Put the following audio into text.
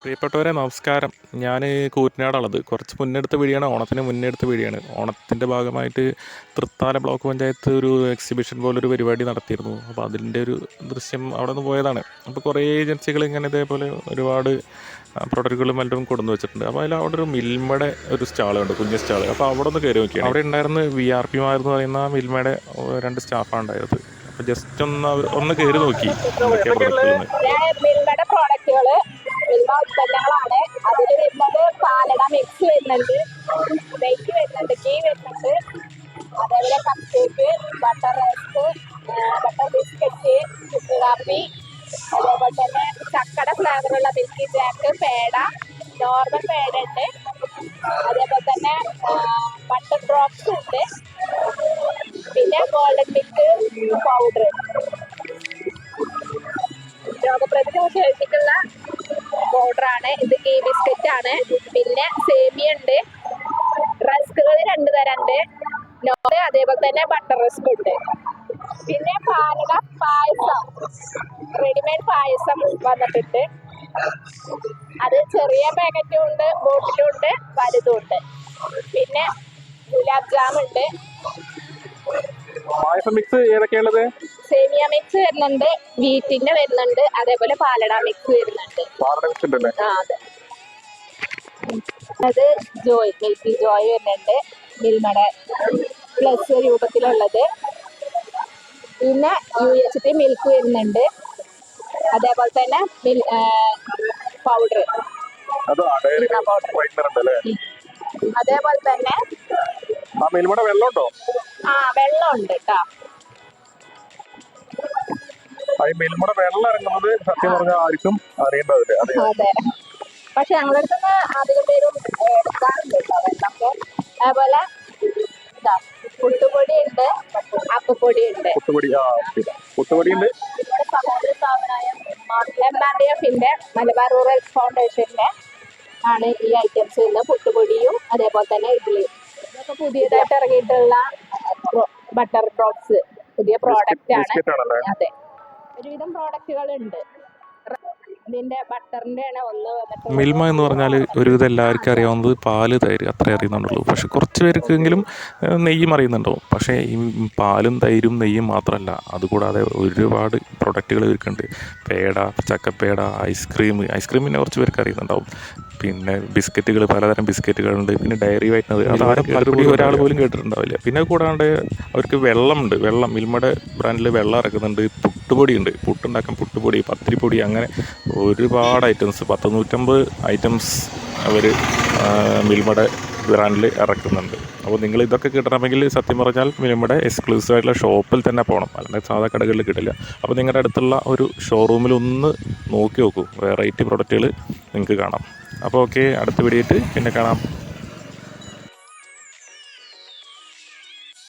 പ്രിയപ്പെട്ടവരെ നമസ്കാരം. ഞാൻ കൂറ്റനാടുള്ളത്. കുറച്ച് മുന്നെടുത്ത വീഡിയോയാണ്, ഓണത്തിന് മുന്നേ എടുത്ത വീഡിയോയാണ്. ഓണത്തിൻ്റെ ഭാഗമായിട്ട് തൃത്താല ബ്ലോക്ക് പഞ്ചായത്ത് ഒരു എക്സിബിഷൻ പോലൊരു പരിപാടി നടത്തിയിരുന്നു. അപ്പോൾ അതിൻ്റെ ഒരു ദൃശ്യം അവിടെ നിന്ന് പോയതാണ്. അപ്പോൾ കുറേ ഏജൻസികൾ ഇങ്ങനെ ഇതേപോലെ ഒരുപാട് പ്രൊഡക്റ്റുകളും എല്ലാം കൊണ്ടുവന്ന് വെച്ചിട്ടുണ്ട്. അപ്പോൾ അതിൽ അവിടെ ഒരു മിൽമയുടെ ഒരു സ്റ്റാളുണ്ട്, കുഞ്ഞ് സ്റ്റാൾ. അപ്പോൾ അവിടെ ഒന്ന് കയറി നോക്കിയാണ്. അവിടെ ഉണ്ടായിരുന്ന VIP മാരെന്ന് പറയുന്ന മിൽമയുടെ 2 സ്റ്റാഫാണ് ഉണ്ടായത്. അപ്പോൾ ജസ്റ്റ് ഒന്ന് കയറി നോക്കി മിൽമയുടെ പ്രോഡക്റ്റുകള്, മിൽമ ഉൽപ്പന്നങ്ങളാണ്. അതിൽ വരുന്നത് പാലട മിക്സ് വരുന്നുണ്ട്, നെയ്യ് വരുന്നുണ്ട്, ഗീ വരുന്നുണ്ട്, അതേപോലെ cup cake, butter rusk, butter biscuit, ചുക്ക് കാപ്പി, അതേപോലെ തന്നെ ചക്കട ഫ്ലേവറുള്ള milky jack, peda, normal peda ഉണ്ട്, അതേപോലെ തന്നെ ബട്ടർ ഡ്രോപ്സ് ഉണ്ട്, പിന്നെ ഗോൾഡൻ മിൽക്ക് പൗഡർ. രോഗപ്രതിരോധത്തിനുള്ള പൗഡറാണ് ഇത്. ഗീ ബിസ്ക്കറ്റ് ആണ്. പിന്നെ സേമിയ ഉണ്ട്, റസ്കുകൾ 2 തരം ഉണ്ട്, നോർമൽ, അതേപോലെ തന്നെ ബട്ടർ റസ്ക് ഉണ്ട്. പിന്നെ പാലട പായസം, റെഡിമെയ്ഡ് പായസം വന്നിട്ടുണ്ട്. അത് ചെറിയ പാക്കറ്റും ഉണ്ട്, ബോട്ടിലും ഉണ്ട്, വലുതും ഉണ്ട്. പിന്നെ ഗുലാബ് ജാം ഉണ്ട്. പായസം മിക്സ് ഏതൊക്കെയാണത്? സേമിയ മിക്സ് വരുന്നുണ്ട്, വീറ്റിന്റെ വരുന്നുണ്ട്, അതേപോലെ പാലട മിക്സ് വരുന്നുണ്ട്. അതെ. അത് ജോയ്, മിൽക്കി ജോയ് വരുന്നുണ്ട്, മിൽമയുടെ പ്ലസ് രൂപത്തിലുള്ളത്. പിന്നെ UHT മിൽക്ക് വരുന്നുണ്ട്, അതേപോലെ തന്നെ പൗഡർ, അതേപോലെ തന്നെ വെള്ളം ഉണ്ട് കേട്ടോ. മിൽമയുടെ വെള്ളം ഇറങ്ങുന്നത് സത്യം പറഞ്ഞാൽ ആർക്കും അറിയേണ്ടതില്ല. അതെ, പക്ഷെ ഞങ്ങളുടെ അടുത്ത് അധികം പേരും എടുക്കാറുണ്ട് കേട്ടോ വെള്ളമൊക്കെ. അതേപോലെ പുട്ടുപൊടി ഉണ്ട്, അപ്പപ്പൊടി ഉണ്ട്, പുട്ടുപൊടി ഉണ്ട്. നമ്മുടെ സഹോദര സ്ഥാപനമായ MRDFന്റെ മലബാർ റൂറൽ ഫൗണ്ടേഷന്റെ ആണ് ഈ ഐറ്റംസ് ഇന്ന്. പുട്ടുപൊടിയും അതേപോലെ തന്നെ ഇഡ്ഡലിയും. ഇതൊക്കെ പുതിയതായിട്ട് ഇറങ്ങിയിട്ടുള്ള ബട്ടർ ഡ്രോപ്സ്, പുതിയ പ്രോഡക്റ്റ് ആണ്. അതെ, ഒരുവിധം പ്രോഡക്റ്റുകൾ ഉണ്ട്. ഇതിന്റെ ബട്ടറിന്റെ ആണ് ഒന്ന് വന്നിട്ട്. മിൽമ എന്ന് പറഞ്ഞാൽ ഒരുവിധം എല്ലാവർക്കും അറിയാവുന്നത് പാല്, തൈര് അത്രേ അറിയുന്നുണ്ടുള്ളൂ. പക്ഷെ കുറച്ച് പേർക്കെങ്കിലും നെയ്യും അറിയുന്നുണ്ടാവും. പക്ഷേ ഈ പാലും തൈരും നെയ്യും മാത്രമല്ല, അതുകൂടാതെ ഒരുപാട് പ്രൊഡക്റ്റുകൾ ഇവർക്കുണ്ട്. പേട, ചക്കപ്പേട, ഐസ്ക്രീമിനെ കുറച്ച് പേർക്ക് അറിയുന്നുണ്ടാവും. പിന്നെ ബിസ്ക്കറ്റുകൾ, പലതരം ബിസ്ക്കറ്റുകളുണ്ട്. പിന്നെ ഡയറി വൈറ്റ്നത്, അതാരും ഒരാൾ പോലും കേട്ടിട്ടുണ്ടാവില്ല. പിന്നെ കൂടാണ്ട് അവർക്ക് വെള്ളമുണ്ട്. വെള്ളം മിൽമയുടെ ബ്രാൻഡിൽ വെള്ളം ഇറക്കുന്നുണ്ട്. പുട്ടുപൊടി ഉണ്ട്, പുട്ടുണ്ടാക്കാൻ പുട്ടുപൊടി, പത്തിരിപ്പൊടി, അങ്ങനെ ഒരുപാട് ഐറ്റംസ്, 150 ഐറ്റംസ് അവർ മിൽമയുടെ ബ്രാൻഡിൽ ഇറക്കുന്നുണ്ട്. അപ്പോൾ നിങ്ങൾ ഇതൊക്കെ കിട്ടണമെങ്കിൽ സത്യം പറഞ്ഞാൽ മിൽമയുടെ എക്സ്ക്ലൂസീവ് ആയിട്ടുള്ള ഷോപ്പിൽ തന്നെ പോകണം, അല്ലെങ്കിൽ സാധാ കടകളിൽ കിട്ടില്ല. അപ്പോൾ നിങ്ങളുടെ അടുത്തുള്ള ഒരു ഷോറൂമിൽ ഒന്ന് നോക്കി നോക്കൂ, വെറൈറ്റി പ്രൊഡക്റ്റുകൾ നിങ്ങൾക്ക് കാണാം. അപ്പോൾ ഓക്കെ, അടുത്ത വീഡിയോയിട്ട് പിന്നെ കാണാം.